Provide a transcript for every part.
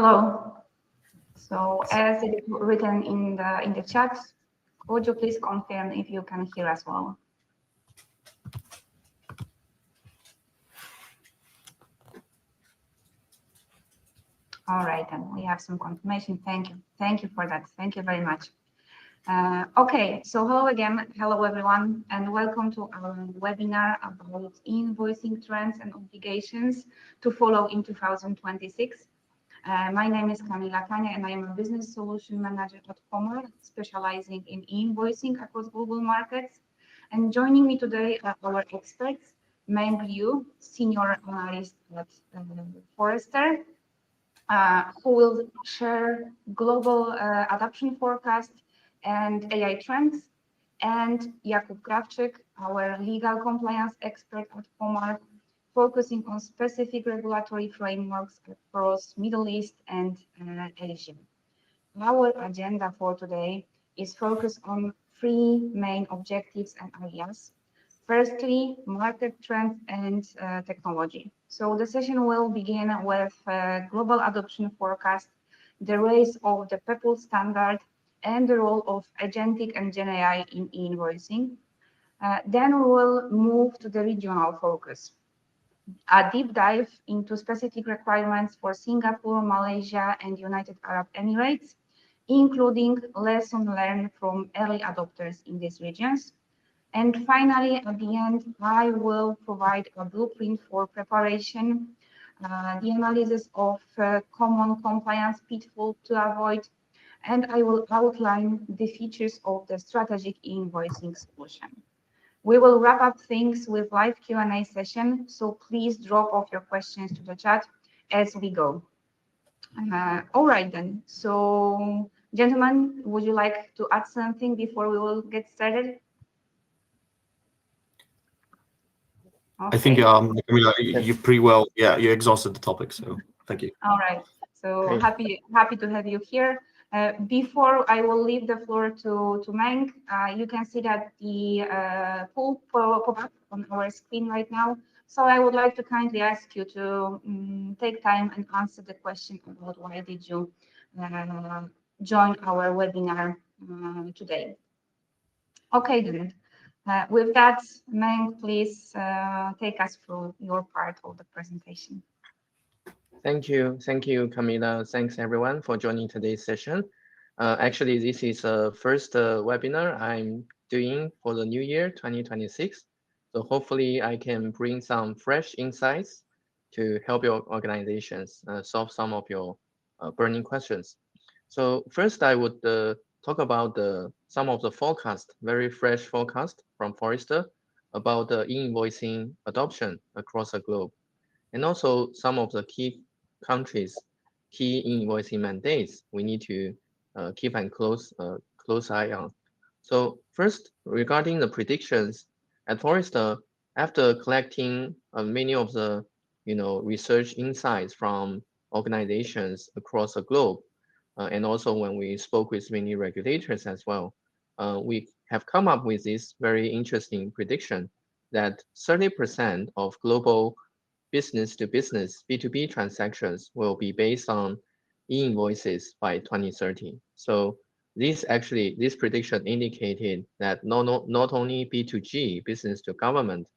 Hello. So as it is written in the chat, would you please confirm if you can hear us well? All right, then we have some confirmation. Thank you. Thank you for that. Thank you very much. Okay, so hello again. Hello, everyone, and welcome to our webinar about invoicing trends and obligations to follow in 2026. My name is Kamila Kania, and I am a business solution manager at Comarch, specializing in invoicing across global markets. And joining me today are our experts, Meng Liu, senior analyst at Forrester, who will share global adoption forecast and AI trends, and Jakub Krawczyk, our legal compliance expert at Comarch, focusing on specific regulatory frameworks across Middle East and Asia. Our agenda for today is focused on three main objectives and areas. Firstly, market trends and technology. So the session will begin with global adoption forecast, the rise of the Peppol standard, and the role of Agentic and Gen AI in invoicing. Then we will move to the regional focus, a deep dive into specific requirements for Singapore, Malaysia, and United Arab Emirates, including lessons learned from early adopters in these regions. And finally, at the end, I will provide a blueprint for preparation, the analysis of common compliance pitfalls to avoid, and I will outline the features of the strategic invoicing solution. We will wrap up things with live Q&A session, so please drop off your questions to the chat as we go. All right then, so gentlemen, would you like to add something before we will get started? Okay. I think, Camila, you pretty well, you exhausted the topic, so thank you. All right, so happy to have you here. Before I will leave the floor to Meng, you can see that the poll pop up on our screen right now. So I would like to kindly ask you to take time and answer the question about why did you join our webinar today. Okay, then. With that, Meng, please take us through your part of the presentation. Thank you, Camila. Thanks everyone for joining today's session. Actually, this is the first webinar I'm doing for the new year 2026. So hopefully I can bring some fresh insights to help your organizations solve some of your burning questions. So first I would talk about some of the forecast, very fresh forecast from Forrester about the e-invoicing adoption across the globe. And also some of the key countries, key invoicing mandates we need to keep a close eye on. So first, regarding the predictions at Forrester, after collecting many of the research insights from organizations across the globe, and also when we spoke with many regulators as well, we have come up with this very interesting prediction that 30% of global business to business B2B transactions will be based on e-invoices by 2030. So this prediction indicated that not only B2G, business to government,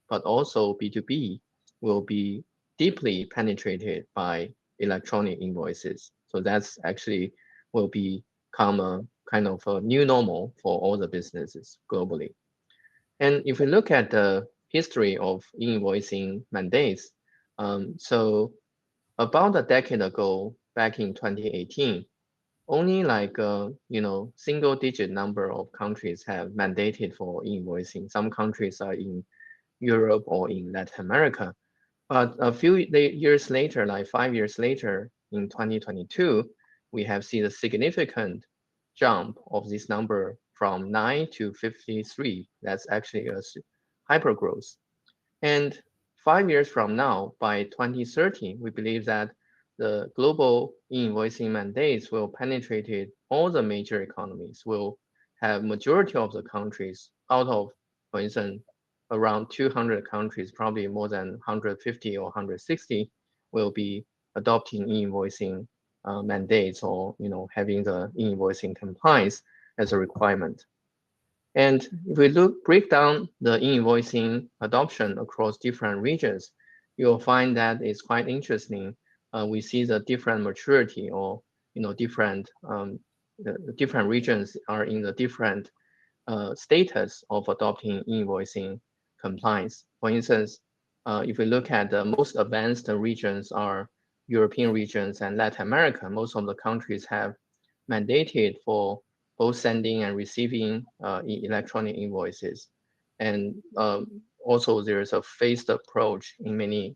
but also B2B will be deeply penetrated by electronic invoices. So that's actually will become a kind of a new normal for all the businesses globally. And if we look at the history of e-invoicing mandates, so about a decade ago, back in 2018, only like single-digit number of countries have mandated for e-invoicing. Some countries are in Europe or in Latin America. But a few years later, like 5 years later, in 2022, we have seen a significant jump of this number from 9 to 53. That's actually a hyper growth. And 5 years from now, by 2030, we believe that the global e-invoicing mandates will penetrate all the major economies, will have majority of the countries out of, for instance, around 200 countries, probably more than 150 or 160 will be adopting e-invoicing mandates or having the e-invoicing compliance as a requirement. And if we break down the e-invoicing adoption across different regions, you'll find that it's quite interesting. We see the different maturity or different the different regions are in the different status of adopting e-invoicing compliance. For instance, if we look at the most advanced regions are European regions and Latin America, most of the countries have mandated for both sending and receiving electronic invoices. And also there's a phased approach in many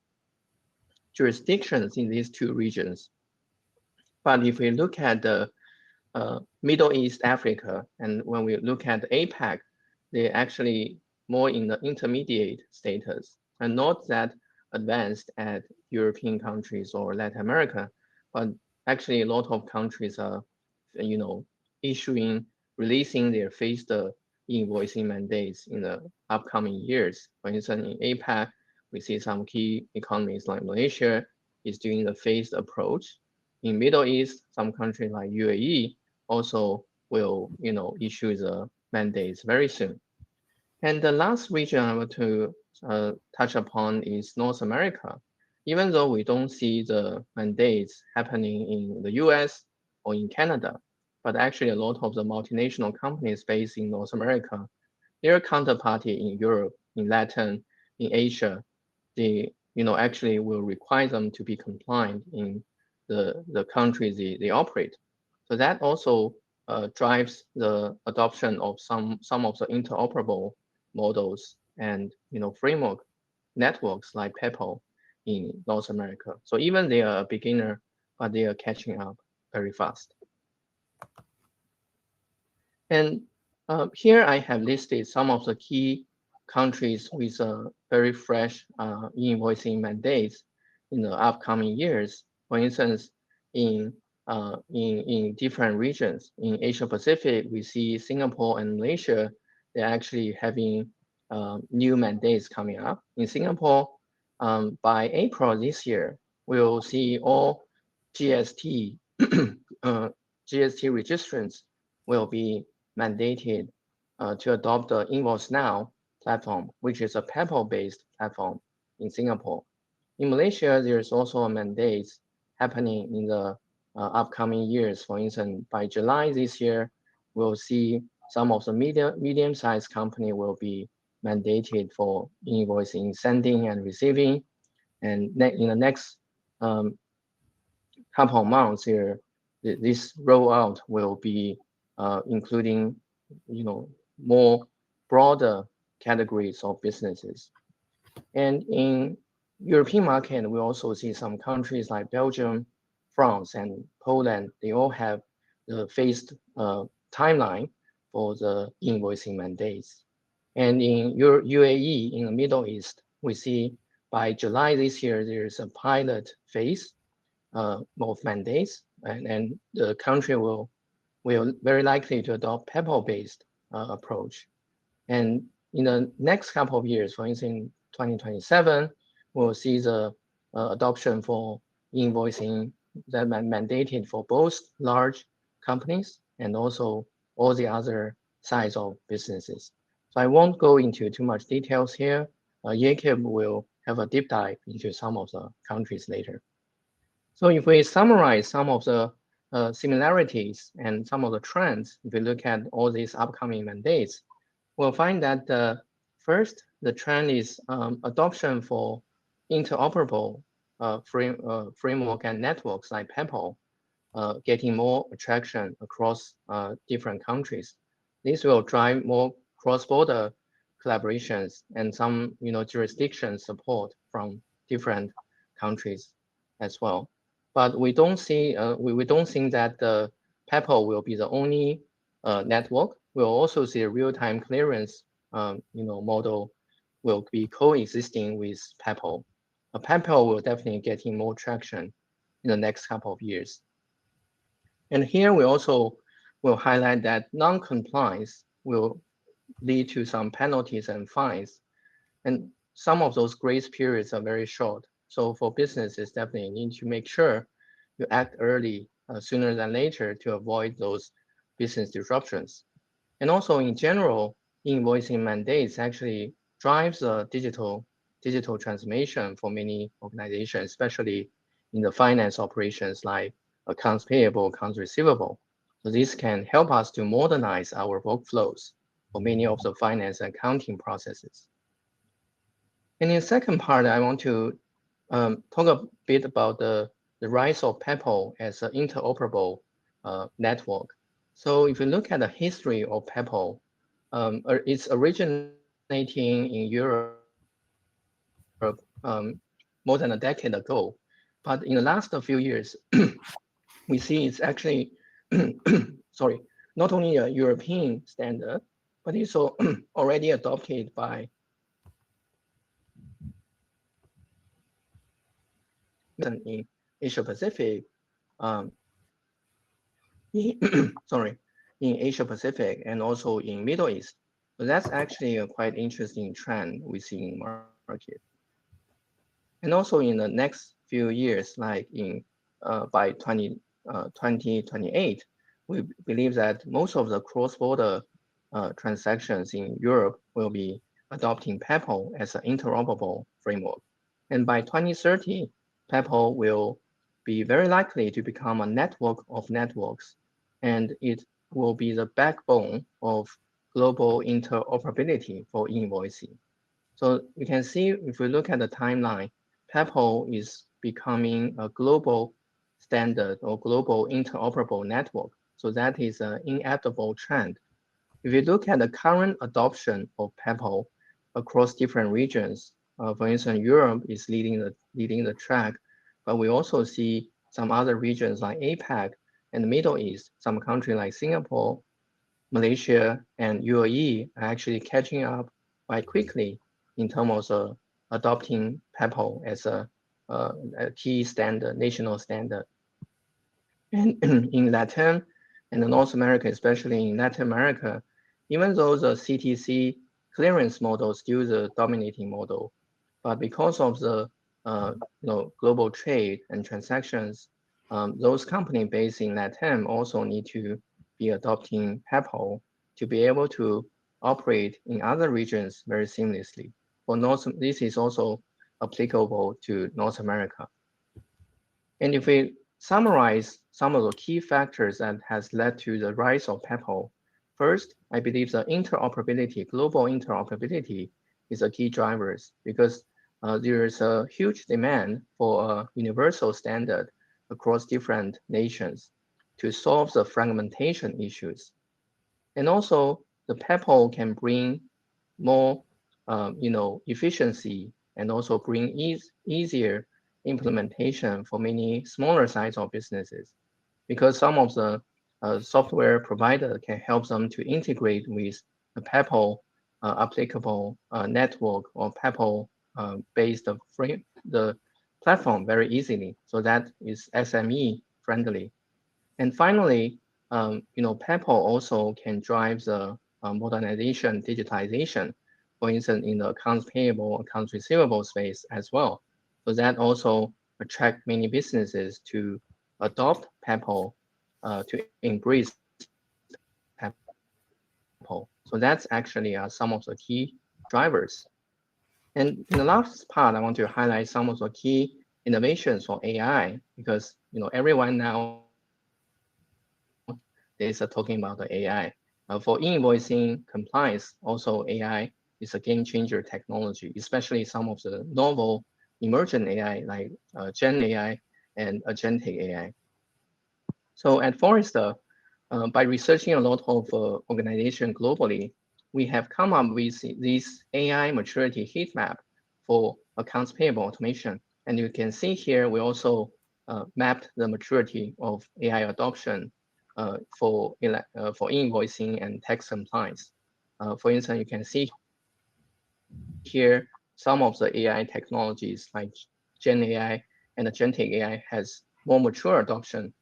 jurisdictions in these two regions. But if we look at the Middle East, Africa, and when we look at APAC, they're actually more in the intermediate status and not that advanced as European countries or Latin America, but actually a lot of countries are, releasing their phased invoicing mandates in the upcoming years. For instance, in APAC, we see some key economies like Malaysia is doing the phased approach. In Middle East, some countries like UAE also will, issue the mandates very soon. And the last region I want to touch upon is North America. Even though we don't see the mandates happening in the US or in Canada, but actually a lot of the multinational companies based in North America, their counterparty in Europe, in Latin, in Asia, they actually will require them to be compliant in the countries they operate. So that also drives the adoption of some of the interoperable models and framework networks like Peppol in North America. So even they are a beginner, but they are catching up very fast. And here I have listed some of the key countries with very fresh e-invoicing mandates in the upcoming years. For instance, in different regions in Asia Pacific, we see Singapore and Malaysia. They're actually having new mandates coming up. In Singapore, by April this year, we'll see all GST registrants will be mandated to adopt the Invoice Now platform, which is a Peppol-based platform in Singapore. In Malaysia, there's also a mandate happening in the upcoming years. For instance, by July this year, we'll see some of the medium-sized company will be mandated for invoicing, sending and receiving. And in the next couple of months here, this rollout will be including, more broader categories of businesses. And in European market, we also see some countries like Belgium, France, and Poland. They all have the phased timeline for the invoicing mandates. And in UAE, in the Middle East, we see by July this year, there's a pilot phase of mandates, and the country will very likely to adopt Peppol-based approach. And in the next couple of years, for instance, in 2027, we'll see the adoption for invoicing that mandated for both large companies and also all the other size of businesses. So I won't go into too much details here. Jacob will have a deep dive into some of the countries later. So if we summarize some of the similarities and some of the trends, if we look at all these upcoming mandates, we'll find that first, the trend is adoption for interoperable framework and networks like Peppol, getting more attraction across different countries. This will drive more cross-border collaborations and some jurisdiction support from different countries as well. But we don't see we don't think that the Peppol will be the only network. We'll also see a real-time clearance model will be coexisting with Peppol. Peppol will definitely getting more traction in the next couple of years. And here we also will highlight that non-compliance will lead to some penalties and fines. And some of those grace periods are very short. So for businesses, definitely need to make sure you act early sooner than later to avoid those business disruptions. And also in general, invoicing mandates actually drives a digital transformation for many organizations, especially in the finance operations like accounts payable, accounts receivable. So this can help us to modernize our workflows for many of the finance and accounting processes. And in the second part, I want to talk a bit about the rise of Peppol as an interoperable network. So if you look at the history of Peppol, it's originating in Europe more than a decade ago. But in the last few years, we see it's actually, sorry, not only a European standard, but it's already adopted by in Asia Pacific, um, sorry, in Asia Pacific and also in Middle East. So that's actually a quite interesting trend we see in market. And also in the next few years, like in by 2028, we believe that most of the cross-border transactions in Europe will be adopting Peppol as an interoperable framework. And by 2030, Peppol will be very likely to become a network of networks, and it will be the backbone of global interoperability for invoicing. So you can see if we look at the timeline, Peppol is becoming a global standard or global interoperable network. So that is an inevitable trend. If you look at the current adoption of Peppol across different regions, for instance, Europe is leading the track, but we also see some other regions like APAC and the Middle East, some countries like Singapore, Malaysia, and UAE are actually catching up quite quickly in terms of adopting Peppol as a key standard, national standard. And in Latin and North America, especially in Latin America, even though the CTC clearance model is still the dominating model, but because of the global trade and transactions, those companies based in Latin also need to be adopting Peppol to be able to operate in other regions very seamlessly. For North, this is also applicable to North America. And if we summarize some of the key factors that has led to the rise of Peppol, first, I believe the interoperability, global interoperability is a key driver because there is a huge demand for a universal standard across different nations to solve the fragmentation issues. And also, the Peppol can bring more, efficiency and also bring easier implementation for many smaller size of businesses, because some of the software provider can help them to integrate with the Peppol applicable network or Peppol based frame the platform very easily. So that is SME friendly. And finally, Peppol also can drive the modernization, digitization, for instance, in the accounts payable, accounts receivable space as well. So that also attract many businesses to adopt Peppol, to embrace Peppol. So that's actually some of the key drivers. And in the last part, I want to highlight some of the key innovations for AI because everyone now is talking about the AI. For invoicing compliance, also AI is a game changer technology, especially some of the novel emergent AI like Gen AI and Agentic AI. So at Forrester, by researching a lot of organizations globally, we have come up with this AI maturity heat map for accounts payable automation. And you can see here, we also mapped the maturity of AI adoption for invoicing and tax compliance. For instance, you can see here some of the AI technologies like Gen AI and Agentic AI has more mature adoption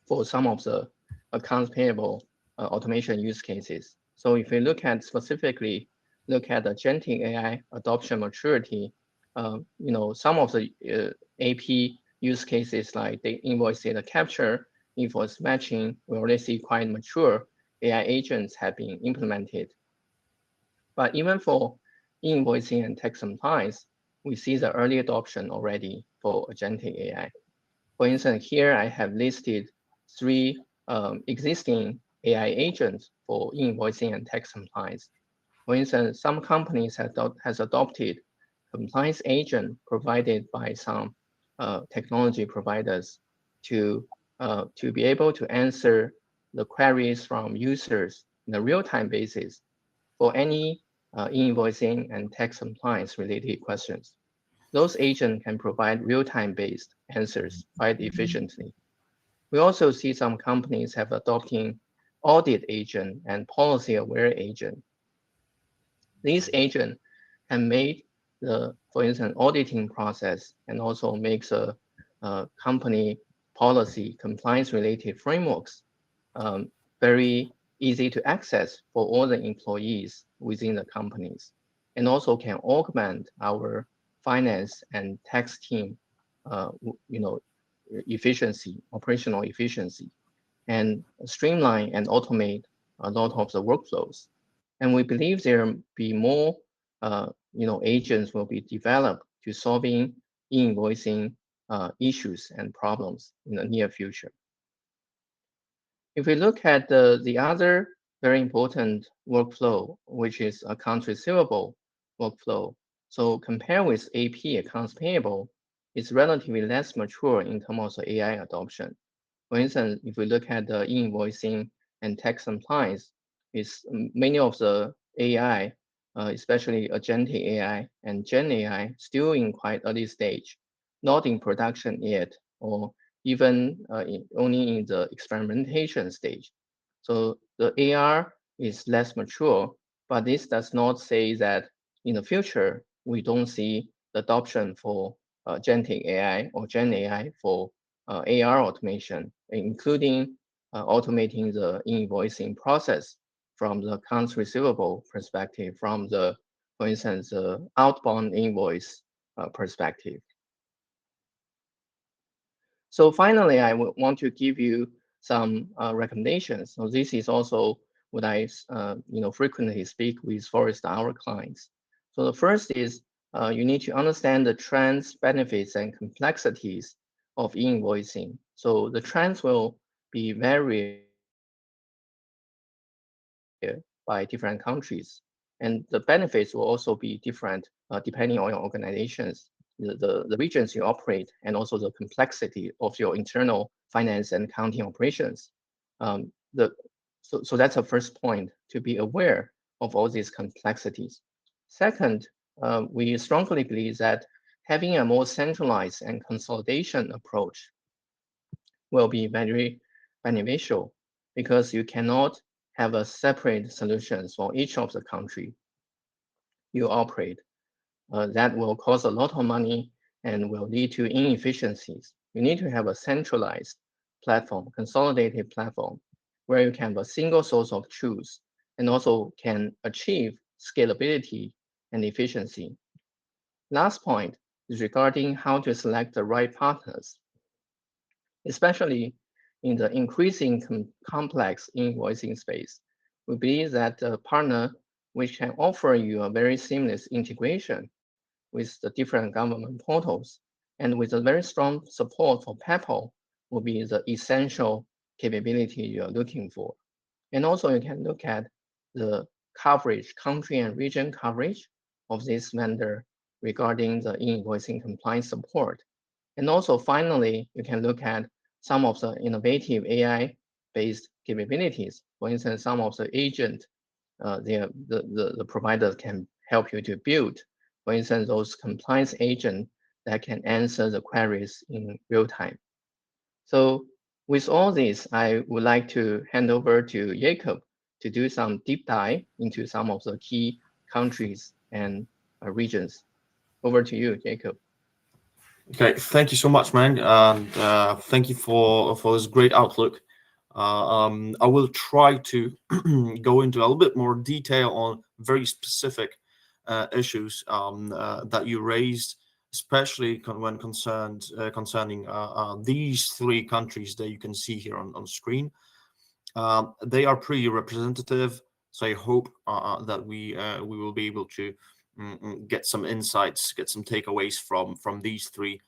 for some of the accounts payable automation use cases. So if we specifically look at Agentic AI adoption maturity, some of the AP use cases like the invoice data capture e-invoice matching, we already see quite mature AI agents have been implemented. But even for e-invoicing and tax compliance, we see the early adoption already for agentic AI. For instance, here I have listed 3 existing AI agents for e-invoicing and tax compliance. For instance, some companies has adopted compliance agent provided by some technology providers to be able to answer the queries from users on a real-time basis for any e-invoicing and tax compliance related questions. Those agents can provide real-time based answers quite efficiently. We also see some companies have adopting audit agent and policy aware agent. These agents can make the, for instance, auditing process and also makes a company policy compliance related frameworks very easy to access for all the employees within the companies, and also can augment our finance and tax team, efficiency, operational efficiency, and streamline and automate a lot of the workflows. And we believe there will be more, agents will be developed to solving e-invoicing issues and problems in the near future. If we look at the other very important workflow, which is accounts receivable workflow, so compared with AP, accounts payable, it's relatively less mature in terms of AI adoption. For instance, if we look at the e-invoicing and tax compliance, is many of the AI, especially agentic AI and Gen AI, still in quite early stage, not in production yet, or even only in the experimentation stage. So the AR is less mature, but this does not say that in the future, we don't see the adoption for agentic AI or Gen AI for AR automation, including automating the invoicing process from the accounts receivable perspective, from the, for instance, outbound invoice perspective. So finally, I want to give you some recommendations. So this is also what I frequently speak with Forrester, our clients. So the first is you need to understand the trends, benefits, and complexities of e-invoicing. So the trends will be varied by different countries, and the benefits will also be different depending on your organizations, the regions you operate, and also the complexity of your internal finance and accounting operations. So that's a first point, to be aware of all these complexities. Second, we strongly believe that having a more centralized and consolidation approach will be very beneficial, because you cannot have a separate solutions for each of the country you operate. That will cost a lot of money and will lead to inefficiencies. You need to have a centralized platform, consolidated platform, where you can have a single source of truth and also can achieve scalability and efficiency. Last point is regarding how to select the right partners, especially in the increasing complex invoicing space. We believe that a partner which can offer you a very seamless integration with the different government portals and with a very strong support for Peppol will be the essential capability you are looking for. And also you can look at the coverage, country and region coverage of this vendor regarding the invoicing compliance support. And also finally, you can look at some of the innovative AI-based capabilities. For instance, some of the agent, the providers can help you to build, for instance, those compliance agents that can answer the queries in real time. So with all this, I would like to hand over to Jacob to do some deep dive into some of the key countries and regions. Over to you, Jacob. Okay, thank you so much, man. Thank you for this great outlook. I will try to go into a little bit more detail on very specific issues that you raised, especially when concerning these 3 countries that you can see here on screen. They are pretty representative, so I hope that we will be able to get some insights, get some takeaways from these 3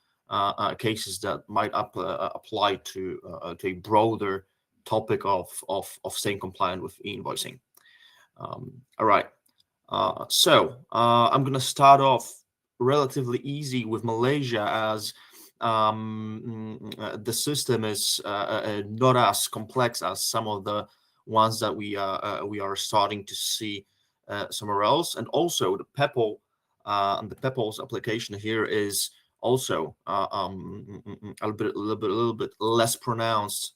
cases that might apply to a broader topic of staying compliant with e-invoicing. All right, so I'm going to start off relatively easy with Malaysia, as the system is not as complex as some of the ones that we are starting to see somewhere else. And also the Peppol and the Peppol's application here is also a little bit less pronounced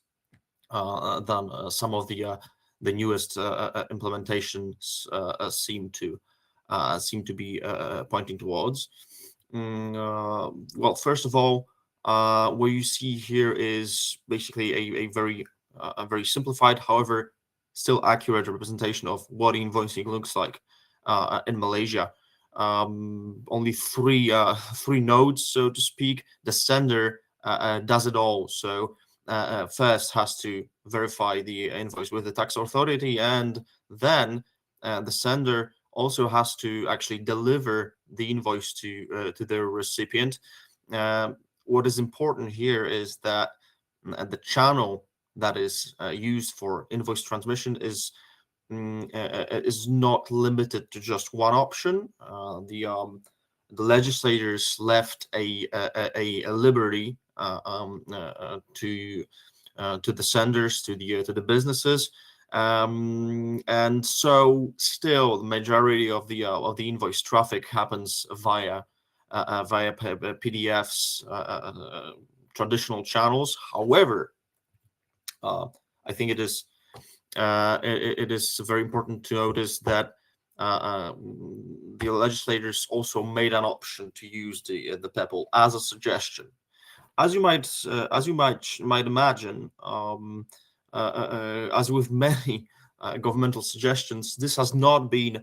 than some of the newest implementations seem to be pointing towards. Well, first of all, what you see here is basically a very simplified, however, still accurate representation of what invoicing looks like in Malaysia. Only three nodes, so to speak. The sender does it all. So first has to verify the invoice with the tax authority, and then the sender also has to actually deliver the invoice to the recipient. What is important here is that the channel that is used for invoice transmission is not limited to just one option. The legislators left a liberty to the senders, to the businesses, and so still the majority of the invoice traffic happens via PDFs, traditional channels. However, I think it is very important to notice that the legislators also made an option to use the Peppol as a suggestion. As you might imagine, as with many governmental suggestions, this has not been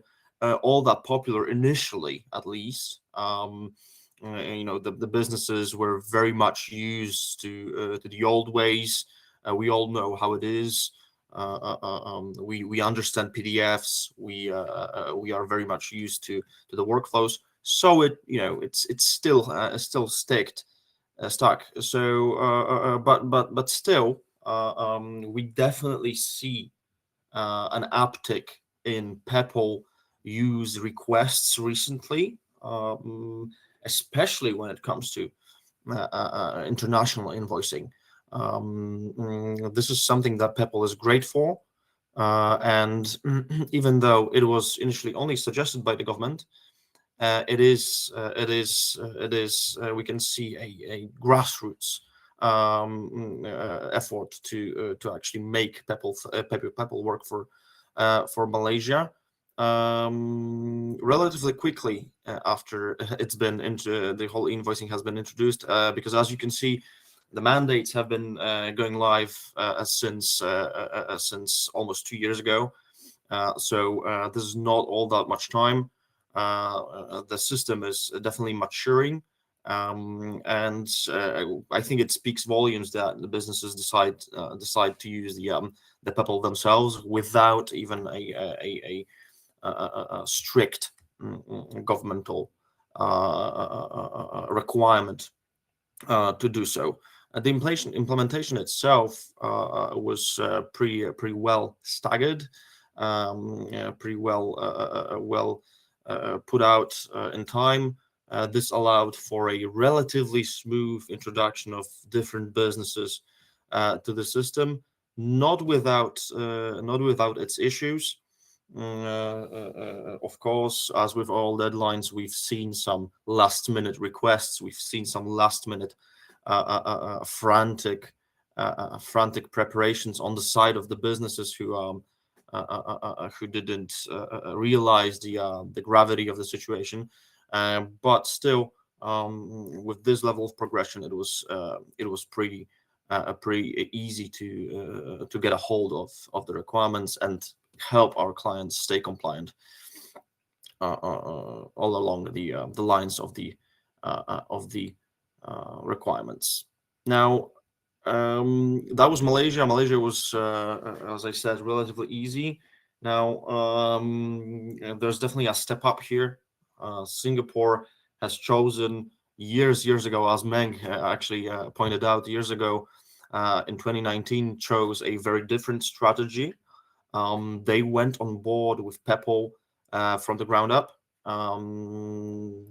all that popular initially, at least. The businesses were very much used to the old ways. We all know how it is. We understand PDFs. We are very much used to the workflows. So it's still stuck. So but still, we definitely see an uptick in Peppol use requests recently, especially when it comes to international invoicing. This is something that Peppol is great for, and even though it was initially only suggested by the government, it is we can see a grassroots effort to actually make Peppol work for Malaysia relatively quickly after it's been into the whole invoicing has been introduced, because as you can see, the mandates have been going live since almost 2 years ago. So this is not all that much time. The system is definitely maturing, and I think it speaks volumes that the businesses decide to use the Peppol themselves without even a strict governmental requirement to do so. The implementation itself was pretty well staggered, pretty well put out in time. This allowed for a relatively smooth introduction of different businesses to the system, not without its issues. Of course, as with all deadlines, we've seen some last-minute requests. We've seen some last-minute frantic preparations on the side of the businesses who didn't realize the gravity of the situation. But still, with this level of progression, it was pretty easy to get a hold of the requirements and help our clients stay compliant all along the lines of the requirements. Now, that was Malaysia. Malaysia was, as I said, relatively easy. Now, there's definitely a step up here. Singapore has chosen years ago, as Meng actually pointed out years ago, in 2019, chose a very different strategy. They went on board with Peppol from the ground up.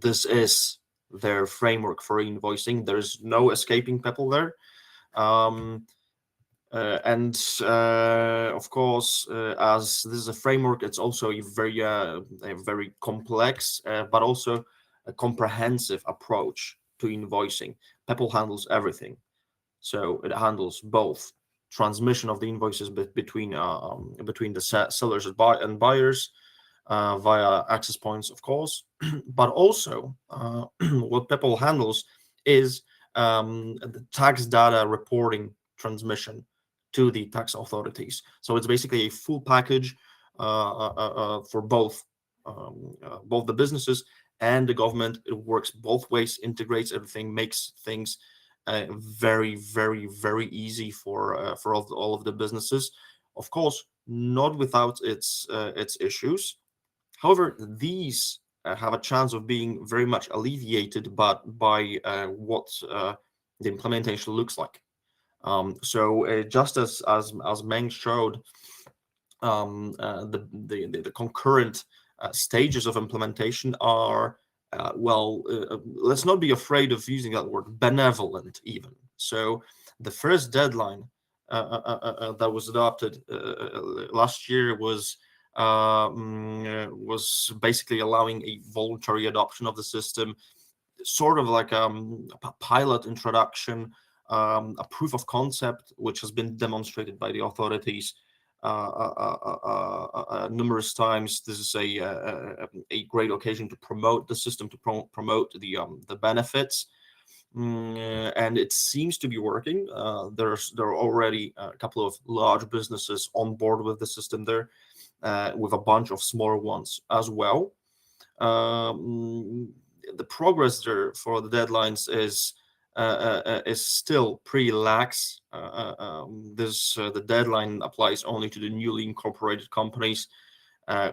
This is their framework for e-invoicing. There's no escaping Peppol there. Of course, as this is a framework, it's also a very complex, but also a comprehensive approach to invoicing. Peppol handles everything, so it handles both transmission of the invoices between the sellers and buyers via access points, of course, but also what Peppol handles is the tax data reporting transmission to the tax authorities. So it's basically a full package for both the businesses and the government. It works both ways, integrates everything, makes things very easy for all of the businesses. Of course, not without its issues. However, these have a chance of being very much alleviated, but by what the implementation looks like. So just as Meng showed, the concurrent stages of implementation are let's not be afraid of using that word, benevolent even. So the first deadline that was adopted last year was basically allowing a voluntary adoption of the system, sort of like a pilot introduction, a proof of concept, which has been demonstrated by the authorities numerous times. This is a great occasion to promote the system, to promote the benefits, and it seems to be working. There are already a couple of large businesses on board with the system there, with a bunch of smaller ones as well. The progress there for the deadlines is still pretty lax. The deadline applies only to the newly incorporated companies,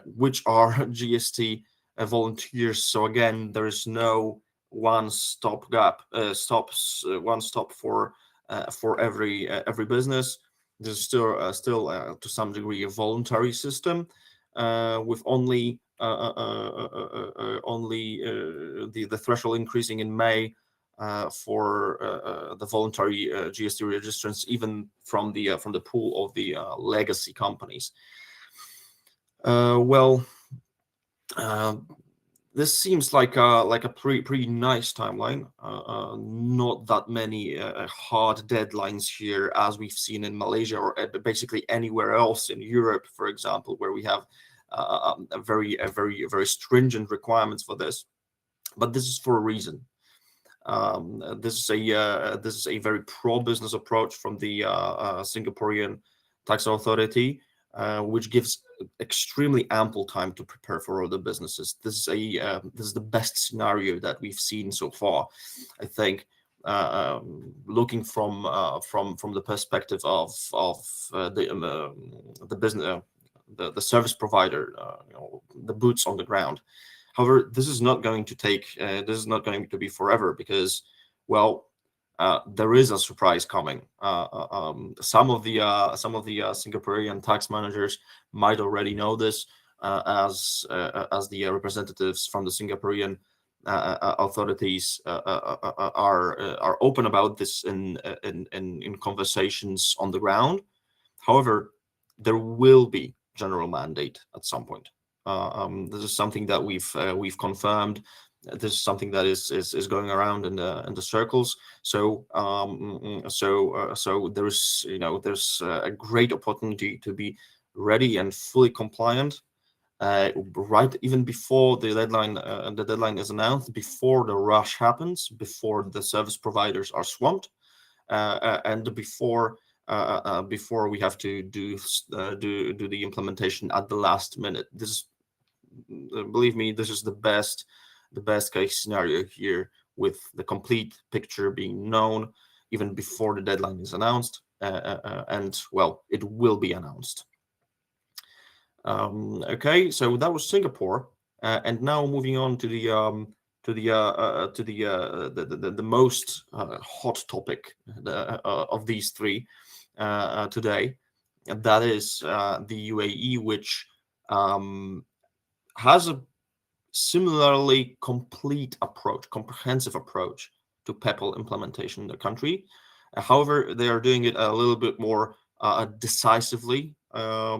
which are GST volunteers. So again, there is no one-stop for every business. There's still to some degree a voluntary system with only the threshold increasing in May for the voluntary GST registrants, even from the pool of the legacy companies. This seems like a pretty nice timeline. Not that many hard deadlines here, as we've seen in Malaysia or basically anywhere else in Europe, for example, where we have very stringent requirements for this. But this is for a reason. This is a very pro-business approach from the Singaporean tax authority, which gives extremely ample time to prepare for all the businesses. This is the best scenario that we've seen so far, I think. Looking from the perspective of the business, the service provider, the boots on the ground. However, this is not going to be forever, because, there is a surprise coming. Some of the Singaporean tax managers might already know this, as the representatives from the Singaporean authorities are open about this in conversations on the ground. However, there will be general mandate at some point. This is something that we've confirmed. This is something that is going around in the circles. So there's a great opportunity to be ready and fully compliant, right even before the deadline. The deadline is announced, before the rush happens, before the service providers are swamped, and before we have to do the implementation at the last minute. This is, believe me, this is the best case scenario here with the complete picture being known even before the deadline is announced, and well, it will be announced. Okay, so that was Singapore, and now moving on to the most hot topic of these three today, and that is the UAE, which has a similarly comprehensive approach to Peppol implementation in the country. However, they are doing it a little bit more decisively. A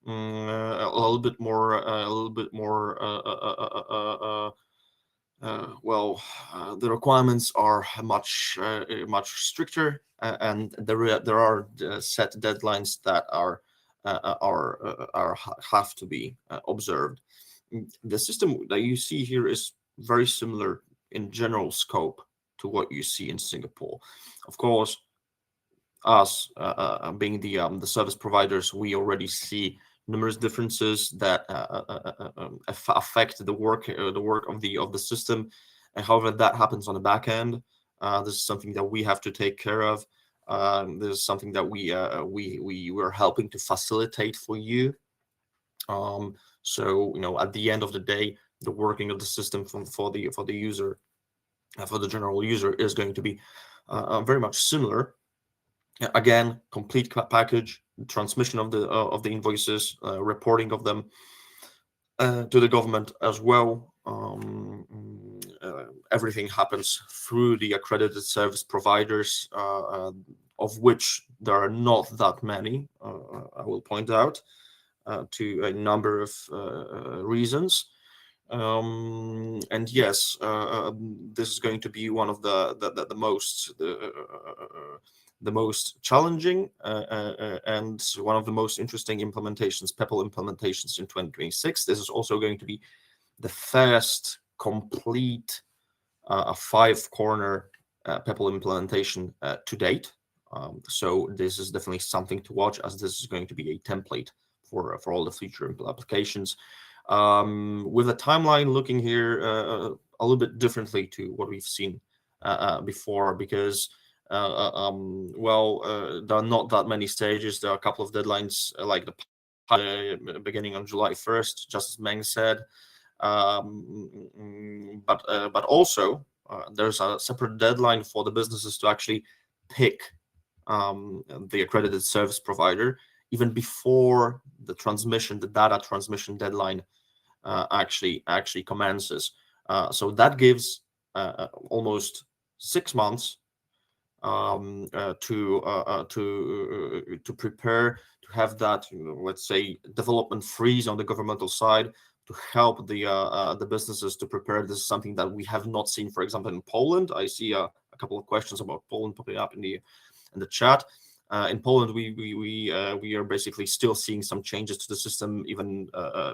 little bit more, well, the requirements are much stricter, and there are set deadlines that have to be observed. The system that you see here is very similar in general scope to what you see in Singapore. Of course, us being the service providers, we already see numerous differences that affect the work of the system. And however that happens on the back end, this is something that we have to take care of. This is something that we're helping to facilitate for you. So at the end of the day, the working of the system for the user, for the general user, is going to be very much similar. Again, complete package, transmission of the invoices, reporting of them to the government as well. Everything happens through the accredited service providers, of which there are not that many. I will point out to a number of reasons. And yes, this is going to be one of the most challenging and one of the most interesting implementations, Peppol implementations in 2026. This is also going to be the first complete 5-corner Peppol implementation to date. So this is definitely something to watch, as this is going to be a template for all the future applications. With a timeline looking here a little bit differently to what we've seen before, because there are not that many stages. There are a couple of deadlines, like the beginning on July 1st, just as Meng said. But also there's a separate deadline for the businesses to actually pick the accredited service provider, even before the data transmission deadline actually commences. So that gives almost 6 months to prepare, to have that, let's say, development freeze on the governmental side, to help the businesses to prepare. This is something that we have not seen, for example, in Poland. I see a couple of questions about Poland popping up in the chat. In Poland, we are basically still seeing some changes to the system, even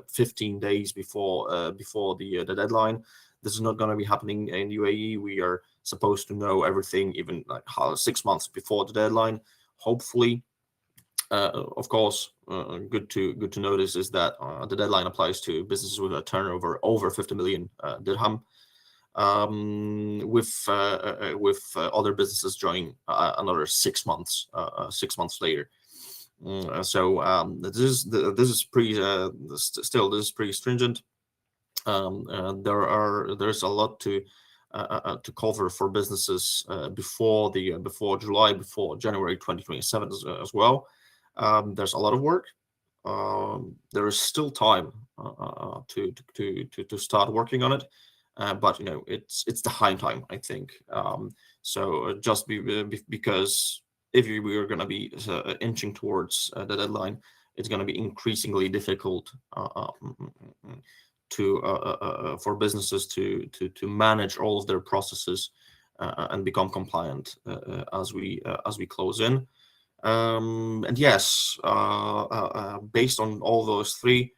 15 days before the deadline. This is not going to be happening in UAE. We are supposed to know everything even like 6 months before the deadline, hopefully. Of course, good to notice is that the deadline applies to businesses with a turnover over 50 million dirham, with other businesses joining another 6 months, 6 months later. So this is pretty still this is pretty stringent. There's a lot to cover for businesses before January 2027 as well. There's a lot of work. There is still time to start working on it, but it's the high time, I think. So just because if we are going to be inching towards the deadline, it's going to be increasingly difficult for businesses to manage all of their processes and become compliant as we close in. And yes, based on all those three,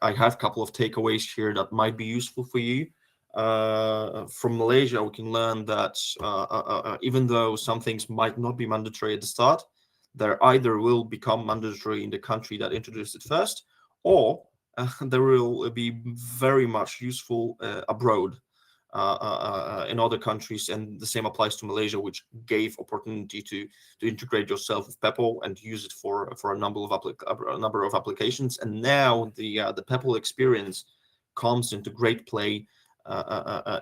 I have a couple of takeaways here that might be useful for you. From Malaysia, we can learn that even though some things might not be mandatory at the start, they either will become mandatory in the country that introduced it first, or they will be very much useful abroad. in other countries, and the same applies to Malaysia, which gave opportunity to integrate yourself with Peppol and use it for a number of applications. And now the Peppol experience comes into great play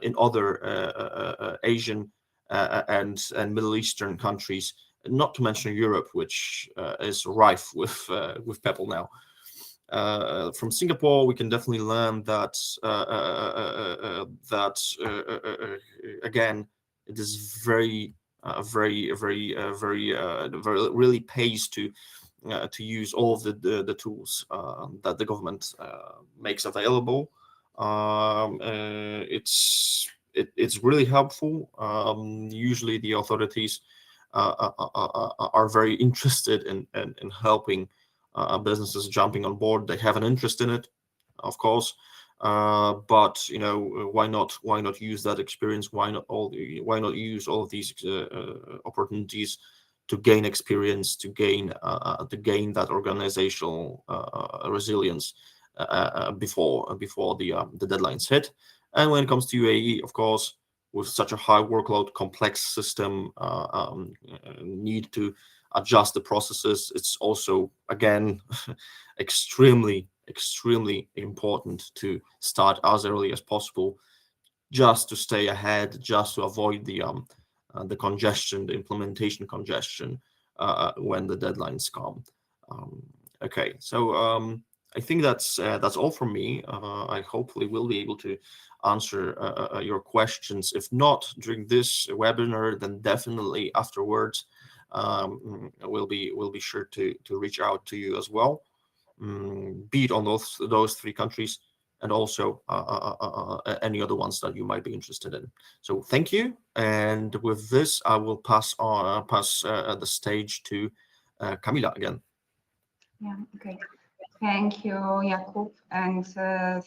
in other Asian and Middle Eastern countries, not to mention Europe, which is rife with Peppol now. From Singapore, we can definitely learn that again, it is very really pays to use all of the tools that the government makes available. It's really helpful. Usually, the authorities are very interested in helping businesses jumping on board. They have an interest in it, of course, but why not use that experience? Why not use all of these opportunities to gain experience, to gain that organizational resilience before the deadlines hit. And when it comes to UAE, of course, with such a high workload, complex system, need to adjust the processes, it's also, again, extremely important to start as early as possible, just to stay ahead, just to avoid the congestion, the implementation congestion when the deadlines come. Okay, so I think that's all from me. I hopefully will be able to answer your questions. If not during this webinar, then definitely afterwards. We'll be sure to reach out to you as well, be it on those three countries, and also any other ones that you might be interested in. So thank you, and with this, I will pass the stage to Kamila again. Yeah. Okay. Thank you, Jakub, and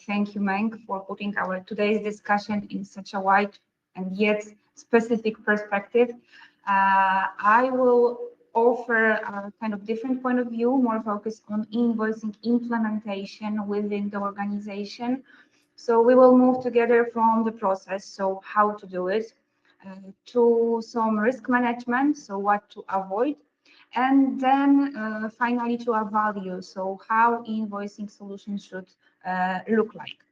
thank you, Menk, for putting our today's discussion in such a wide and yet specific perspective. I will offer a kind of different point of view, more focused on invoicing implementation within the organization. So we will move together from the process, so how to do it, to some risk management, so what to avoid, and then finally to a value, so how invoicing solutions should look like.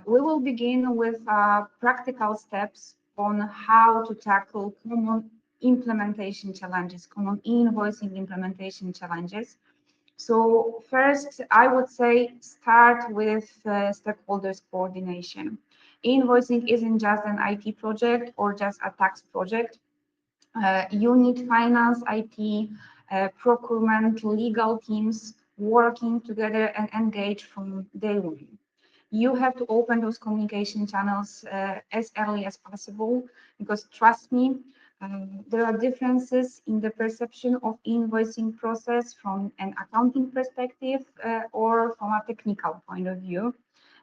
We will begin with practical steps on how to tackle common implementation challenges, common invoicing implementation challenges. So first, I would say start with stakeholders coordination. Invoicing isn't just an IT project or just a tax project. You need finance, IT, procurement, legal teams working together and engage from day one. You have to open those communication channels as early as possible, because trust me, there are differences in the perception of invoicing process from an accounting perspective or from a technical point of view.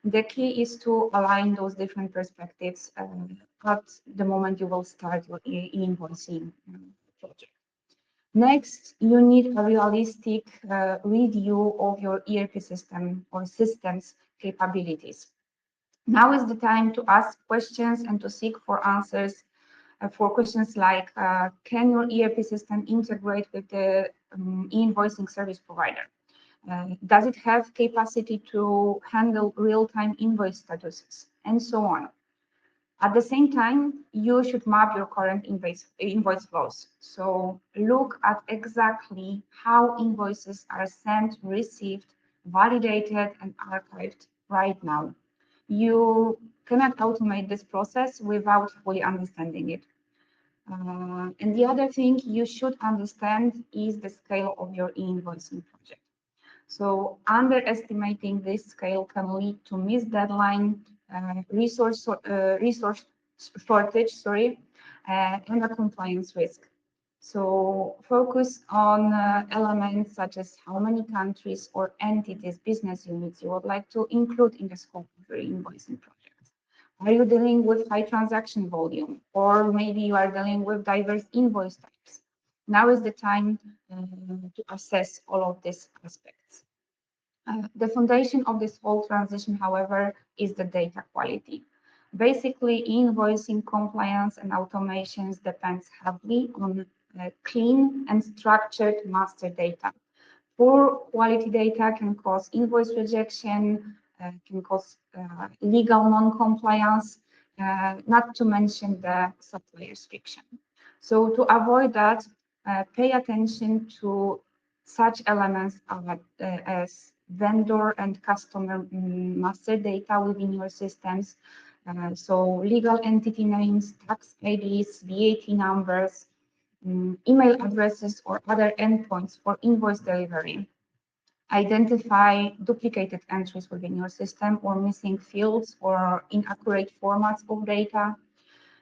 The key is to align those different perspectives at the moment you will start your invoicing project. Next, you need a realistic review of your ERP system or systems capabilities. Now is the time to ask questions and to seek for answers for questions like, can your ERP system integrate with the invoicing service provider? Does it have capacity to handle real-time invoice statuses, and so on? At the same time, you should map your current invoice flows. So look at exactly how invoices are sent, received, validated, and archived right now. You cannot automate this process without fully understanding it. And the other thing you should understand is the scale of your invoicing project. So underestimating this scale can lead to missed deadline, resource shortage, and a compliance risk. So focus on elements such as how many countries or entities, business units you would like to include in the scope of your invoicing project. Are you dealing with high transaction volume, or maybe you are dealing with diverse invoice types? Now is the time to assess all of these aspects. The foundation of this whole transition, however, is the data quality. Basically, invoicing compliance and automations depends heavily on clean and structured master data. Poor quality data can cause invoice rejection, can cause legal non-compliance, not to mention the supplier restriction. So to avoid that, pay attention to such elements as vendor and customer master data within your systems. So legal entity names, tax IDs, VAT numbers, email addresses or other endpoints for invoice delivery. Identify duplicated entries within your system or missing fields or inaccurate formats of data,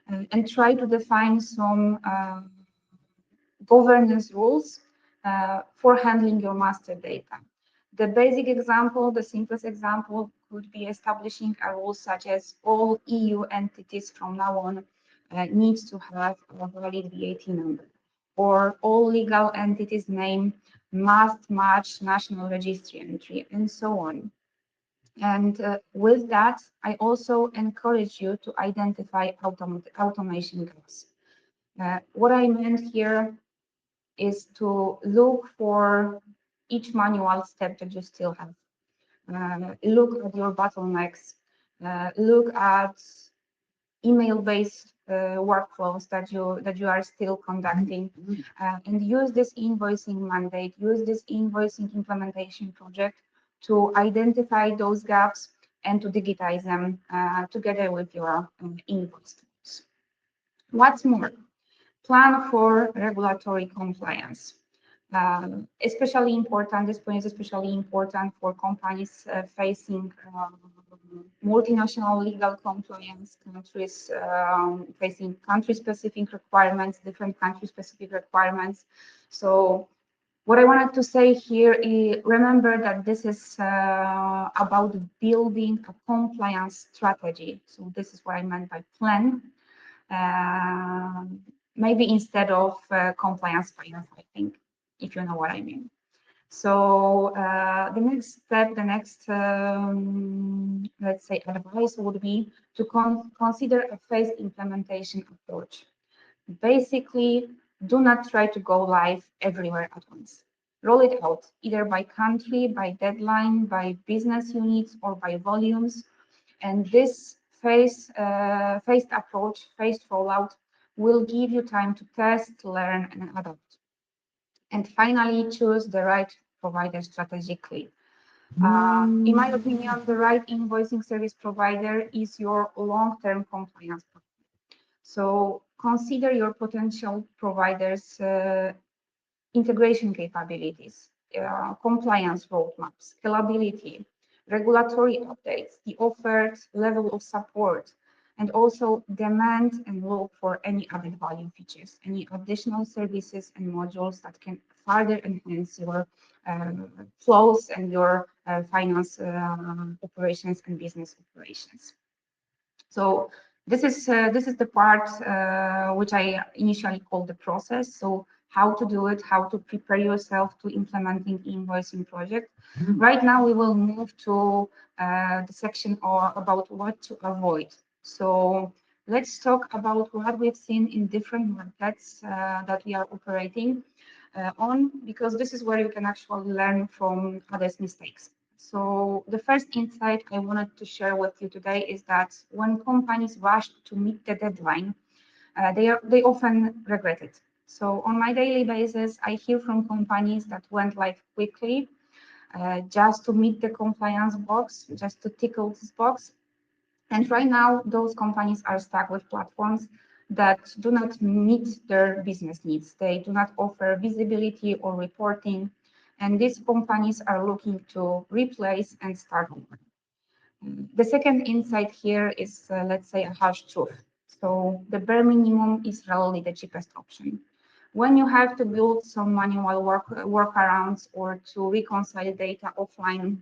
and try to define some governance rules for handling your master data. The basic example, the simplest example, could be establishing a rule such as all EU entities from now on needs to have a valid VAT number, or all legal entities' name must match national registry entry, and so on. And with that, I also encourage you to identify automation gaps. What I meant here is to look for each manual step that you still have. Look at your bottlenecks. Look at email-based workflows that you are still conducting, and use this invoicing mandate, use this invoicing implementation project to identify those gaps and to digitize them together with your invoice tools. What's more, plan for regulatory compliance. Especially important, this point is especially important for companies facing multinational legal compliance, countries facing country-specific requirements, different country-specific requirements. So what I wanted to say here is remember that this is about building a compliance strategy. So this is what I meant by plan. Maybe instead of compliance firefighting, if you know what I mean. So the next step, the next, let's say, advice would be to consider a phased implementation approach. Basically, do not try to go live everywhere at once. Roll it out either by country, by deadline, by business units, or by volumes. And this phased approach, phased rollout, will give you time to test, learn, and adapt. And finally, choose the right provider strategically. In my opinion, the right invoicing service provider is your long-term compliance partner. So consider your potential providers' integration capabilities, compliance roadmaps, scalability, regulatory updates, the offered level of support, and also demand and look for any added value features, any additional services and modules that can further enhance your flows and your finance operations and business operations. So this is the part which I initially called the process. So how to do it, how to prepare yourself to implementing invoicing project. Right now we will move to the section about what to avoid. So let's talk about what we've seen in different markets that we are operating on, because this is where you can actually learn from others' mistakes. So the first insight I wanted to share with you today is that when companies rush to meet the deadline, they often regret it. So on my daily basis, I hear from companies that went live quickly just to meet the compliance box, just to tickle this box. And right now, those companies are stuck with platforms that do not meet their business needs. They do not offer visibility or reporting. And these companies are looking to replace and start over. The second insight here is, let's say, a harsh truth. So the bare minimum is really the cheapest option. When you have to build some manual workarounds or to reconcile data offline,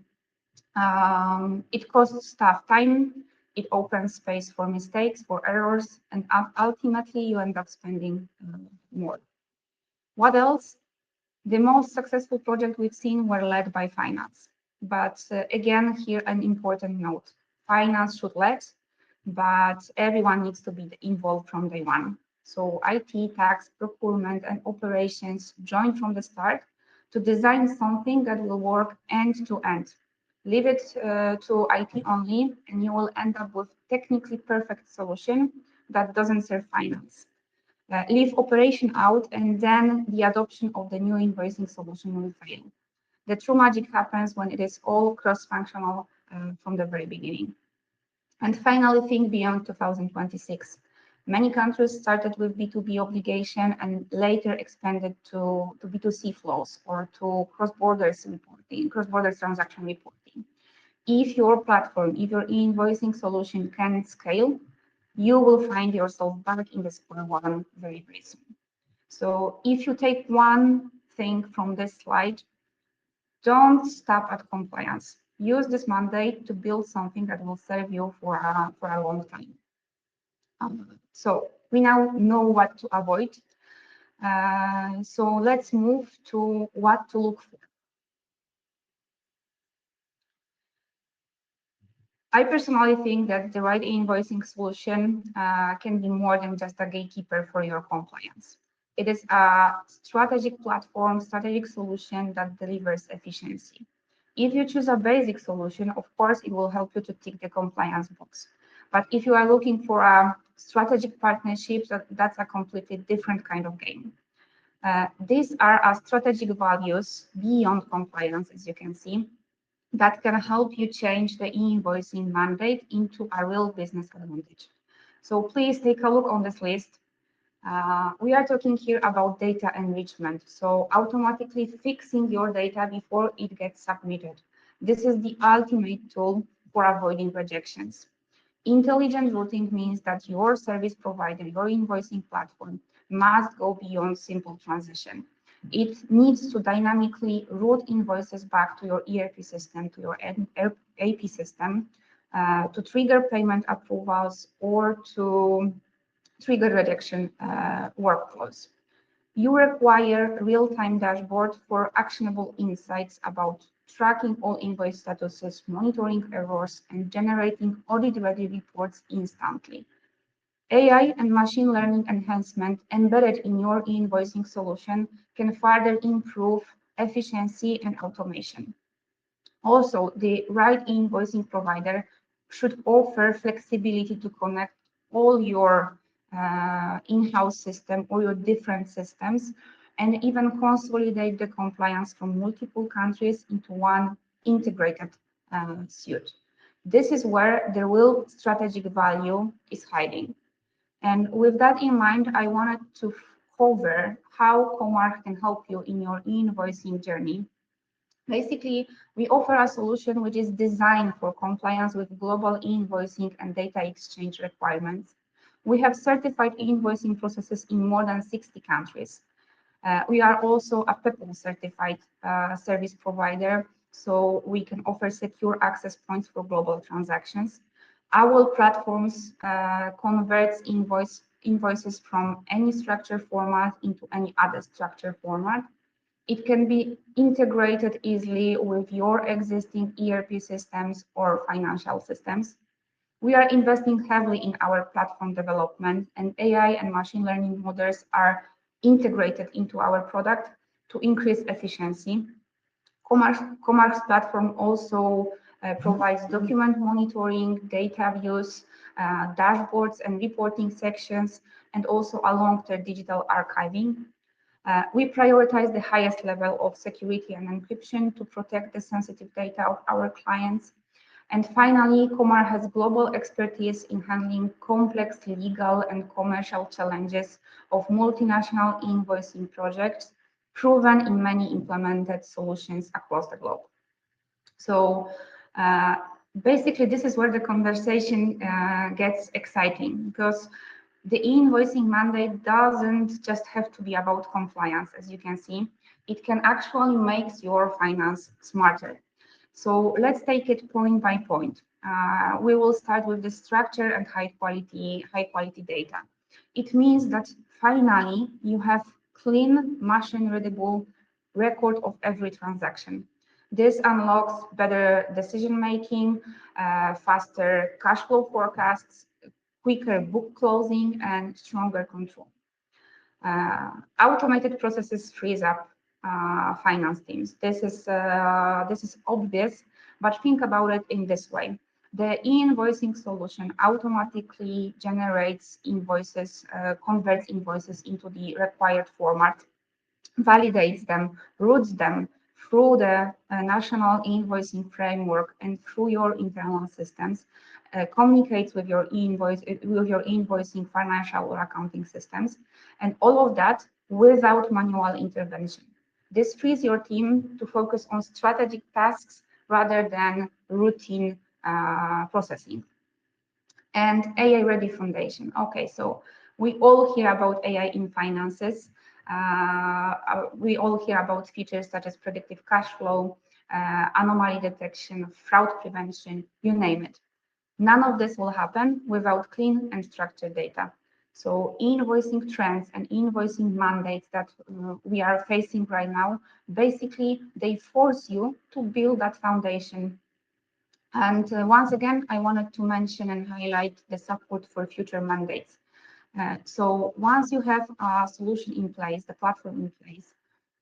it costs staff time, it opens space for mistakes, for errors, and ultimately you end up spending more. What else? The most successful projects we've seen were led by finance. But again, here an important note. Finance should lead, but everyone needs to be involved from day one. So IT, tax, procurement, and operations join from the start to design something that will work end to end. Leave it to IT only, and you will end up with technically perfect solution that doesn't serve finance. Leave operation out, and then the adoption of the new invoicing solution will fail. The true magic happens when it is all cross-functional from the very beginning. And finally, think beyond 2026. Many countries started with B2B obligation and later expanded to B2C flows or to cross-border reporting, cross-border transaction reporting. If your platform, if your invoicing solution can scale, you will find yourself back in the square one very, very soon. So if you take one thing from this slide, don't stop at compliance. Use this mandate to build something that will serve you for a long time. So we now know what to avoid. So let's move to what to look for. I personally think that the right invoicing solution can be more than just a gatekeeper for your compliance. It is a strategic platform, strategic solution that delivers efficiency. If you choose a basic solution, of course, it will help you to tick the compliance box. But if you are looking for a strategic partnership, that's a completely different kind of game. These are strategic values beyond compliance, as you can see, that can help you change the e-invoicing mandate into a real business advantage. So please take a look on this list. We are talking here about data enrichment, so automatically fixing your data before it gets submitted. This is the ultimate tool for avoiding rejections. Intelligent routing means that your service provider, your invoicing platform, must go beyond simple transition. It needs to dynamically route invoices back to your ERP system, to your AP system, to trigger payment approvals or to trigger rejection workflows. You require real-time dashboard for actionable insights about tracking all invoice statuses, monitoring errors, and generating audit-ready reports instantly. AI and machine learning enhancement embedded in your invoicing solution can further improve efficiency and automation. Also, the right invoicing provider should offer flexibility to connect all your in-house system or your different systems and even consolidate the compliance from multiple countries into one integrated suite. This is where the real strategic value is hiding. And with that in mind, I wanted to cover how Comarch can help you in your invoicing journey. Basically, we offer a solution which is designed for compliance with global invoicing and data exchange requirements. We have certified invoicing processes in more than 60 countries. We are also a Peppol certified service provider, so we can offer secure access points for global transactions. Our platforms converts invoices from any structure format into any other structure format. It can be integrated easily with your existing ERP systems or financial systems. We are investing heavily in our platform development, and AI and machine learning models are integrated into our product to increase efficiency. Comarch's platform also provides document monitoring, data views, dashboards and reporting sections, and also a long-term digital archiving. We prioritize the highest level of security and encryption to protect the sensitive data of our clients. And finally, Comarch has global expertise in handling complex legal and commercial challenges of multinational invoicing projects, proven in many implemented solutions across the globe. So basically, this is where the conversation gets exciting, because the e-invoicing mandate doesn't just have to be about compliance, as you can see. It can actually make your finance smarter. So let's take it point by point. We will start with the structure and high quality data. It means that finally you have clean, machine readable record of every transaction. This unlocks better decision-making, faster cash flow forecasts, quicker book closing, and stronger control. Automated processes frees up finance teams. This is obvious, but think about it in this way. The e-invoicing solution automatically generates invoices, converts invoices into the required format, validates them, routes them through the national invoicing framework and through your internal systems, communicates with your invoicing financial or accounting systems, and all of that without manual intervention. This frees your team to focus on strategic tasks rather than routine processing. And AI-ready foundation. Okay, so we all hear about AI in finances. We all hear about features such as predictive cash flow, anomaly detection, fraud prevention, you name it. None of this will happen without clean and structured data. So invoicing trends and invoicing mandates that we are facing right now, basically, they force you to build that foundation. And once again, I wanted to mention and highlight the support for future mandates. So once you have a solution in place, the platform in place,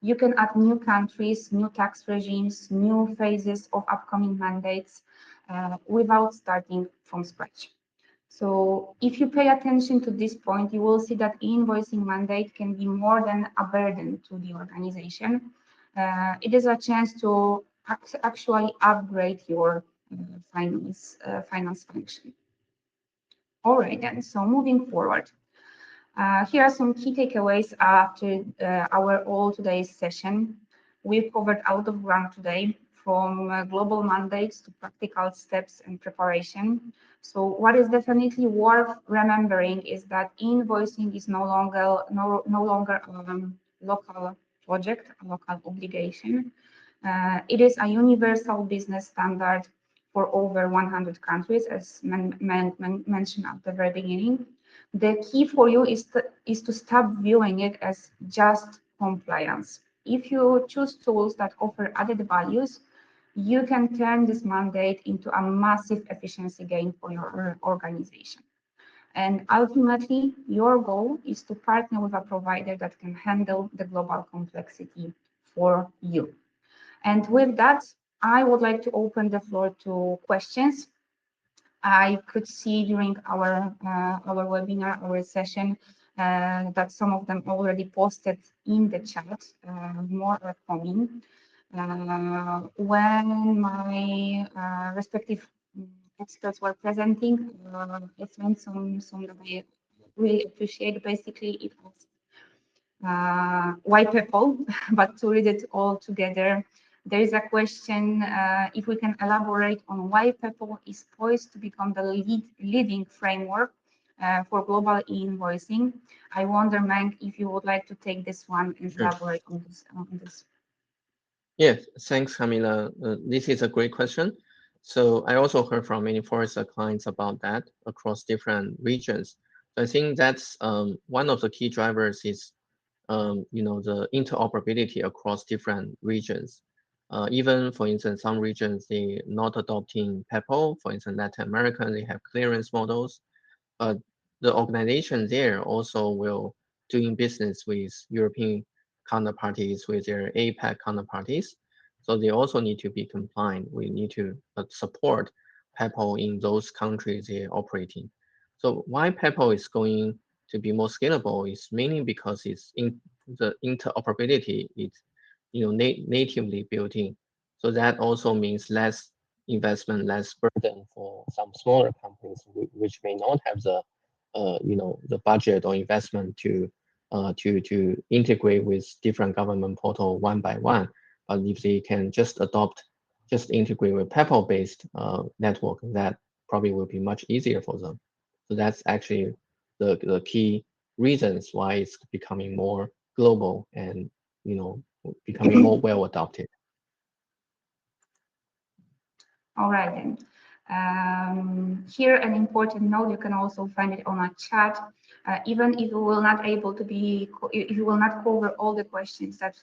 you can add new countries, new tax regimes, new phases of upcoming mandates without starting from scratch. So if you pay attention to this point, you will see that invoicing mandate can be more than a burden to the organization. It is a chance to actually upgrade your finance function. All right, then, so moving forward. Here are some key takeaways after our all today's session. We've covered a lot of ground today, from global mandates to practical steps and preparation. So what is definitely worth remembering is that invoicing is no longer a local project, a local obligation. It is a universal business standard for over 100 countries, as mentioned at the very beginning. The key for you is to stop viewing it as just compliance. If you choose tools that offer added values, you can turn this mandate into a massive efficiency gain for your organization. And ultimately, your goal is to partner with a provider that can handle the global complexity for you. And with that, I would like to open the floor to questions. I could see during our webinar, our session, that some of them already posted in the chat. More are coming. When my respective experts were presenting, I found some that I really appreciate. Basically, it was why Peppol, but to read it all together, there is a question if we can elaborate on why Peppol is poised to become the leading framework for global e-invoicing. I wonder, Mank, if you would like to take this one and elaborate on this. Yes, thanks, Camila. This is a great question. So I also heard from many Forrester clients about that across different regions. So I think that's one of the key drivers is the interoperability across different regions. Even, for instance, some regions, they not adopting Peppol. For instance, Latin America, they have clearance models. But the organization there also will doing business with European counterparties, with their APAC counterparties. So they also need to be compliant. We need to support Peppol in those countries they're operating. So why Peppol is going to be more scalable is mainly because it's in the interoperability is natively built in. So that also means less investment, less burden for some smaller companies which may not have the the budget or investment to integrate with different government portal one by one. But if they can just integrate with Peppol based network, that probably will be much easier for them. So that's actually the key reasons why it's becoming more global and becoming more well adopted. All right, then. Here, an important note, you can also find it on a chat. Even if you will not if you will not cover all the questions that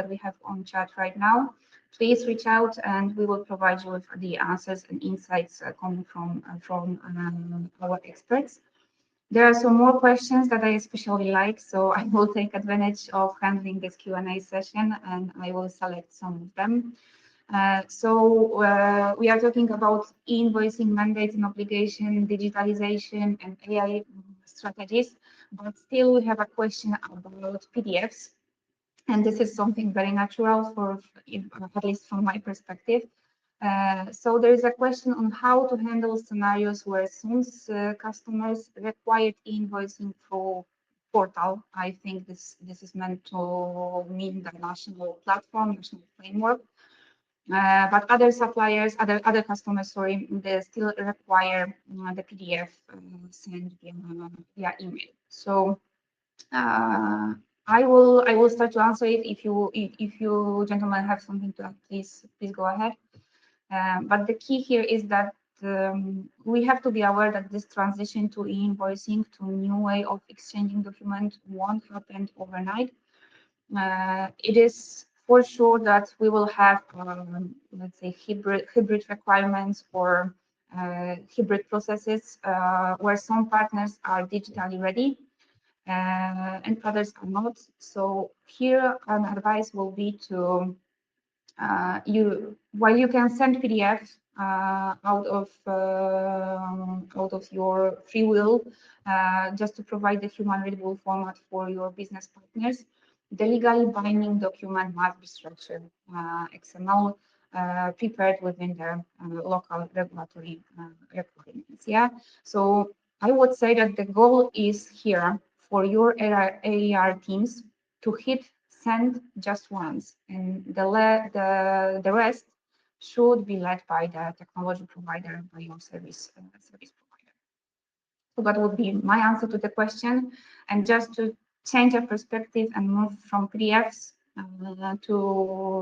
we have on chat right now, please reach out and we will provide you with the answers and insights coming from our experts. There are some more questions that I especially like, so I will take advantage of handling this Q&A session and I will select some of them. We are talking about e-invoicing mandates and obligation, digitalization, and AI strategies, but still we have a question about PDFs. And this is something very natural for, at least from my perspective. So there is a question on how to handle scenarios where some customers require invoicing through portal. I think this is meant to mean the national platform, national framework. But other suppliers, other customers, sorry, they still require the PDF sent via email. So I will start to answer it. If you gentlemen have something to add, please go ahead. But the key here is that we have to be aware that this transition to e-invoicing, to a new way of exchanging documents, won't happen overnight. It is for sure that we will have, let's say, hybrid requirements or hybrid processes where some partners are digitally ready and others are not. So here, an advice will be to while you can send PDF out of your free will, just to provide the human readable format for your business partners, the legally binding document must be structured XML, prepared within the local regulatory requirements. Yeah, so I would say that the goal is here for your AR teams to hit send just once, and the rest should be led by the technology provider, by your service provider. So that would be my answer to the question. And just to change our perspective and move from PDFs to,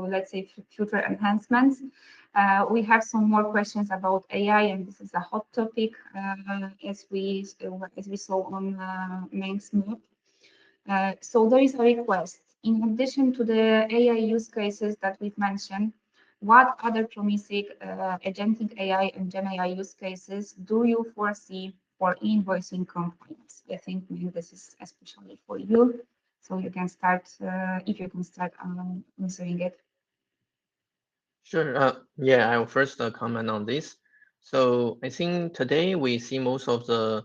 let's say, future enhancements, we have some more questions about AI, and this is a hot topic as we saw on Meng's map. So there is a request. In addition to the AI use cases that we've mentioned, what other promising agentic AI and Gen AI use cases do you foresee for invoicing compliance? I think this is especially for you, so you can start, if you can start answering it. Sure. Yeah, I'll first comment on this. So I think today we see most of the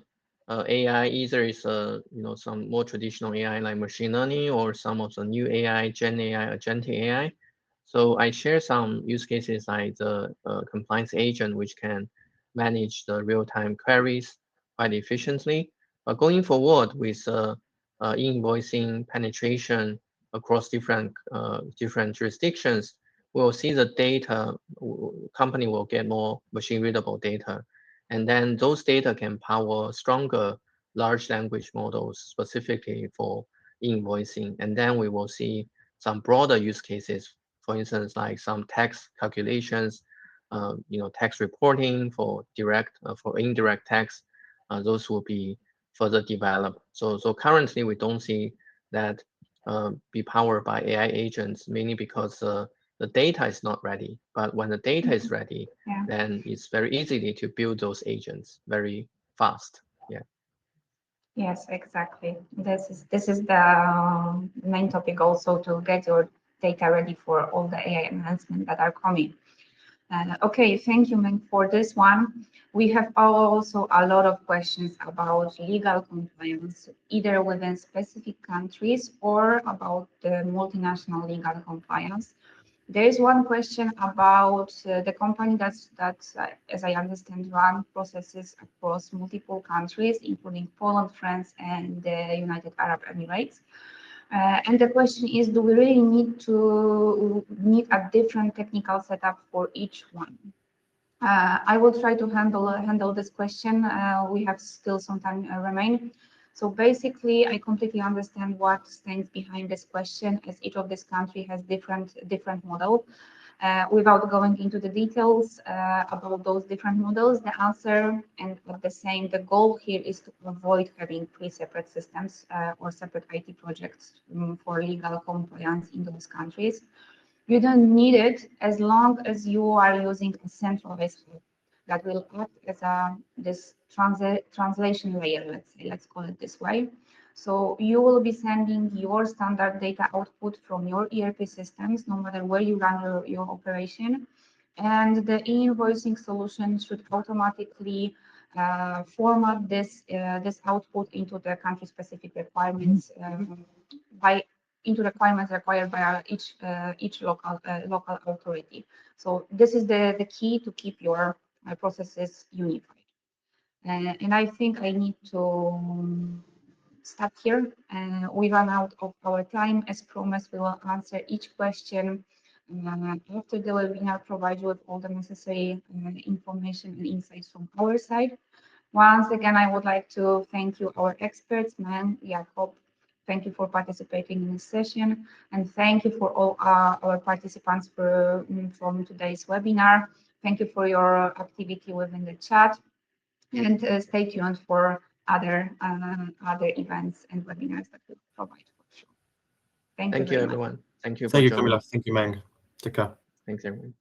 AI either is some more traditional AI like machine learning, or some of the new AI, Gen AI, Agentic AI. So I share some use cases like the compliance agent, which can manage the real-time queries quite efficiently. But going forward with invoicing penetration across different jurisdictions, we'll see the data, company will get more machine readable data. And then those data can power stronger large language models specifically for invoicing. And then we will see some broader use cases, for instance, like some tax calculations, tax reporting for direct, for indirect tax, those will be further developed. So currently we don't see that be powered by AI agents, mainly because the data is not ready. But when the data is ready, then it's very easy to build those agents very fast. Yeah. Yes, exactly. This is the main topic also, to get your data ready for all the AI enhancements that are coming. Okay, thank you, Meng, for this one. We have also a lot of questions about legal compliance, either within specific countries or about the multinational legal compliance. There is one question about the company that's as I understand, run processes across multiple countries, including Poland, France, and the United Arab Emirates. And the question is, do we really need a different technical setup for each one? I will try to handle this question. We have still some time remain. So basically, I completely understand what stands behind this question, as each of this country has different model. Without going into the details about those different models, the answer and the goal here is to avoid having three separate systems or separate IT projects for legal compliance in those countries. You don't need it as long as you are using a centralized hub that will act as this translation layer, let's call it this way. So you will be sending your standard data output from your ERP systems, no matter where you run your operation. And the e-invoicing solution should automatically format this output into the country-specific requirements into requirements required by each local authority. So this is the key to keep your processes unified. And I think I need to stop here. We run out of our time. As promised, we will answer each question after the webinar, provide you with all the necessary information and insights from our side. Once again, I would like to thank you, our experts, Man, Jakob. Thank you for participating in this session, and thank you for all our participants from today's webinar. Thank you for your activity within the chat, and stay tuned for other events and webinars that we'll provide for sure. Thank you Thank you, very much. everyone. Thank you for Thank you, joining. Kamila. Thank you, Meng. Take care. Thanks, everyone.